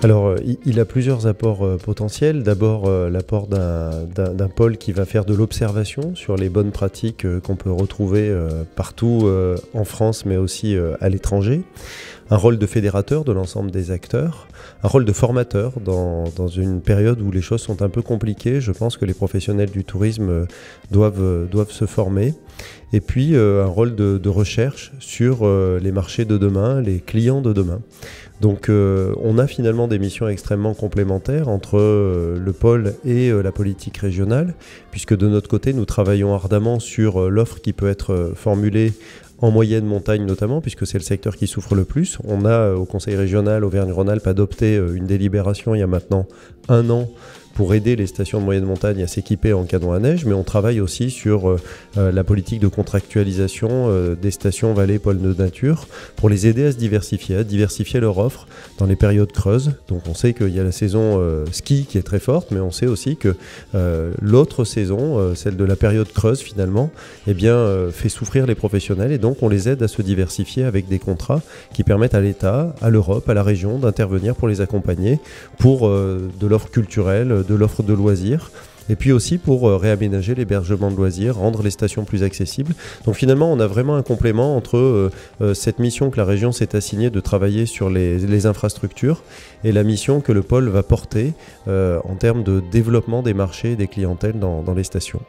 Alors, il a plusieurs apports potentiels. D'abord, l'apport d'un pôle qui va faire de l'observation sur les bonnes pratiques qu'on peut retrouver partout en France, mais aussi à l'étranger. Un rôle de fédérateur de l'ensemble des acteurs. Un rôle de formateur dans une période où les choses sont un peu compliquées. Je pense que les professionnels du tourisme doivent se former. Et puis, un rôle de recherche sur les marchés de demain, les clients de demain. Donc on a finalement des missions extrêmement complémentaires entre le pôle et la politique régionale, puisque de notre côté, nous travaillons ardemment sur l'offre qui peut être formulée en moyenne montagne notamment, puisque c'est le secteur qui souffre le plus. On a au Conseil régional Auvergne-Rhône-Alpes adopté une délibération il y a maintenant 1 an pour aider les stations de moyenne montagne à s'équiper en canons à neige, mais on travaille aussi sur la politique de contractualisation des stations vallées pôles de nature pour les aider à diversifier leur offre dans les périodes creuses. Donc on sait qu'il y a la saison ski qui est très forte, mais on sait aussi que l'autre saison, celle de la période creuse finalement, fait souffrir les professionnels et donc on les aide à se diversifier avec des contrats qui permettent à l'État, à l'Europe, à la région d'intervenir pour les accompagner pour de l'offre culturelle, de l'offre de loisirs, et puis aussi pour réaménager l'hébergement de loisirs, rendre les stations plus accessibles. Donc finalement, on a vraiment un complément entre cette mission que la région s'est assignée de travailler sur les infrastructures et la mission que le pôle va porter en termes de développement des marchés et des clientèles dans les stations.